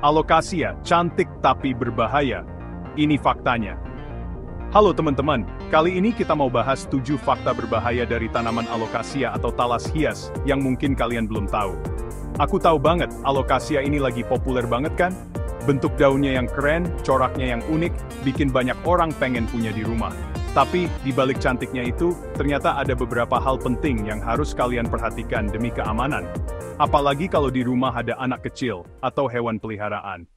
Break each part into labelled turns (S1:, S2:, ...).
S1: Alokasia, cantik tapi berbahaya. Ini faktanya. Halo teman-teman, kali ini kita mau bahas 7 fakta berbahaya dari tanaman alokasia atau talas hias yang mungkin kalian belum tahu. Aku tahu banget, alokasia ini lagi populer banget kan? Bentuk daunnya yang keren, coraknya yang unik, bikin banyak orang pengen punya di rumah. Tapi, di balik cantiknya itu, ternyata ada beberapa hal penting yang harus kalian perhatikan demi keamanan. Apalagi kalau di rumah ada anak kecil, atau hewan peliharaan.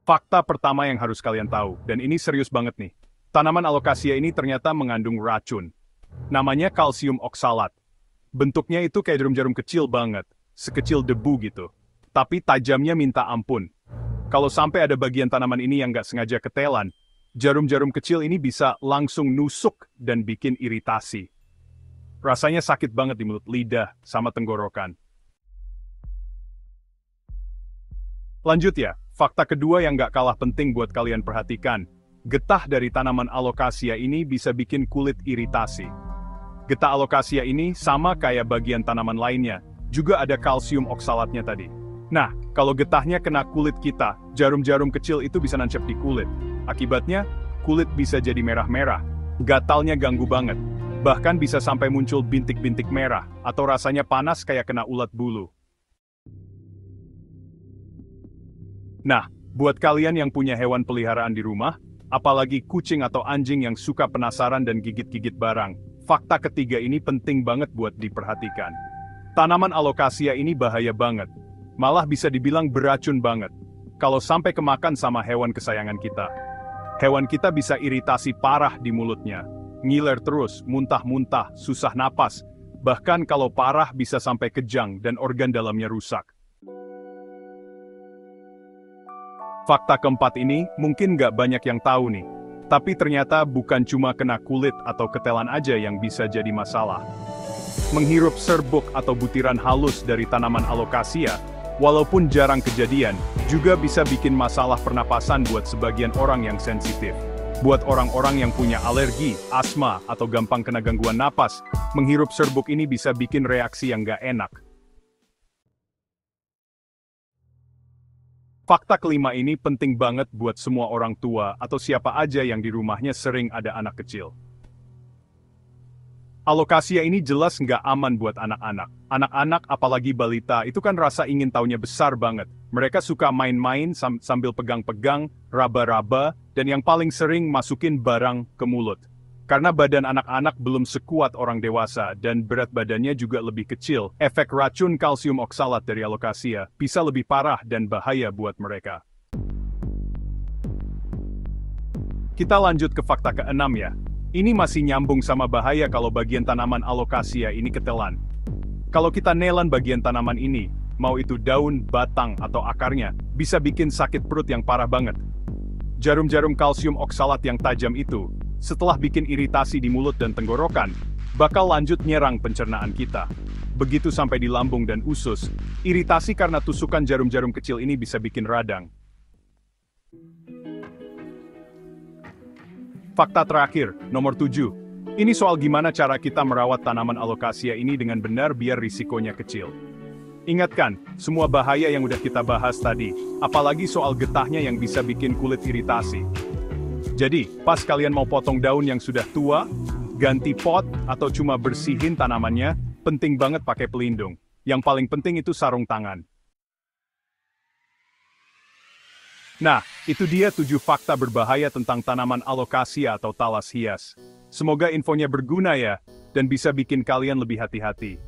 S1: Fakta pertama yang harus kalian tahu, dan ini serius banget nih. Tanaman alokasia ini ternyata mengandung racun. Namanya kalsium oksalat. Bentuknya itu kayak jarum-jarum kecil banget, sekecil debu gitu. Tapi tajamnya minta ampun. Kalau sampai ada bagian tanaman ini yang nggak sengaja ketelan, jarum-jarum kecil ini bisa langsung nusuk dan bikin iritasi. Rasanya sakit banget di mulut, lidah, sama tenggorokan. Lanjut ya, fakta kedua yang nggak kalah penting buat kalian perhatikan. Getah dari tanaman alokasia ini bisa bikin kulit iritasi. Getah alokasia ini sama kayak bagian tanaman lainnya, juga ada kalsium oksalatnya tadi. Nah, kalau getahnya kena kulit kita, jarum-jarum kecil itu bisa nancep di kulit. Akibatnya, kulit bisa jadi merah-merah. Gatalnya ganggu banget. Bahkan bisa sampai muncul bintik-bintik merah, atau rasanya panas kayak kena ulat bulu. Nah, buat kalian yang punya hewan peliharaan di rumah, apalagi kucing atau anjing yang suka penasaran dan gigit-gigit barang, fakta ketiga ini penting banget buat diperhatikan. Tanaman alokasia ini bahaya banget. Malah bisa dibilang beracun banget. Kalau sampai kemakan sama hewan kesayangan kita. Hewan kita bisa iritasi parah di mulutnya. Ngiler terus, muntah-muntah, susah napas. Bahkan kalau parah bisa sampai kejang dan organ dalamnya rusak. Fakta keempat ini mungkin nggak banyak yang tahu nih. Tapi ternyata bukan cuma kena kulit atau ketelan aja yang bisa jadi masalah. Menghirup serbuk atau butiran halus dari tanaman alokasia, walaupun jarang kejadian, juga bisa bikin masalah pernapasan buat sebagian orang yang sensitif. Buat orang-orang yang punya alergi, asma, atau gampang kena gangguan napas, menghirup serbuk ini bisa bikin reaksi yang nggak enak. Fakta kelima ini penting banget buat semua orang tua atau siapa aja yang di rumahnya sering ada anak kecil. Alokasia ini jelas nggak aman buat anak-anak. Anak-anak, apalagi balita, itu kan rasa ingin taunya besar banget. Mereka suka main-main sambil pegang-pegang, raba-raba, dan yang paling sering masukin barang ke mulut. Karena badan anak-anak belum sekuat orang dewasa dan berat badannya juga lebih kecil, efek racun kalsium oksalat dari alokasia bisa lebih parah dan bahaya buat mereka. Kita lanjut ke fakta keenam ya. Ini masih nyambung sama bahaya kalau bagian tanaman alokasia ini ketelan. Kalau kita nelan bagian tanaman ini, mau itu daun, batang, atau akarnya, bisa bikin sakit perut yang parah banget. Jarum-jarum kalsium oksalat yang tajam itu, setelah bikin iritasi di mulut dan tenggorokan, bakal lanjut nyerang pencernaan kita. Begitu sampai di lambung dan usus, iritasi karena tusukan jarum-jarum kecil ini bisa bikin radang. Fakta terakhir, nomor 7. Ini soal gimana cara kita merawat tanaman alokasia ini dengan benar biar risikonya kecil. Ingatkan, semua bahaya yang udah kita bahas tadi, apalagi soal getahnya yang bisa bikin kulit iritasi. Jadi, pas kalian mau potong daun yang sudah tua, ganti pot, atau cuma bersihin tanamannya, penting banget pakai pelindung. Yang paling penting itu sarung tangan. Nah, itu dia 7 fakta berbahaya tentang tanaman alokasia atau talas hias. Semoga infonya berguna ya, dan bisa bikin kalian lebih hati-hati.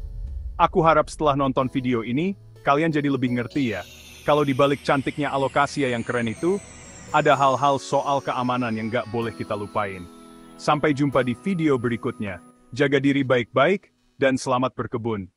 S1: Aku harap setelah nonton video ini, kalian jadi lebih ngerti ya, kalau di balik cantiknya alokasia yang keren itu, ada hal-hal soal keamanan yang gak boleh kita lupain. Sampai jumpa di video berikutnya. Jaga diri baik-baik, dan selamat berkebun.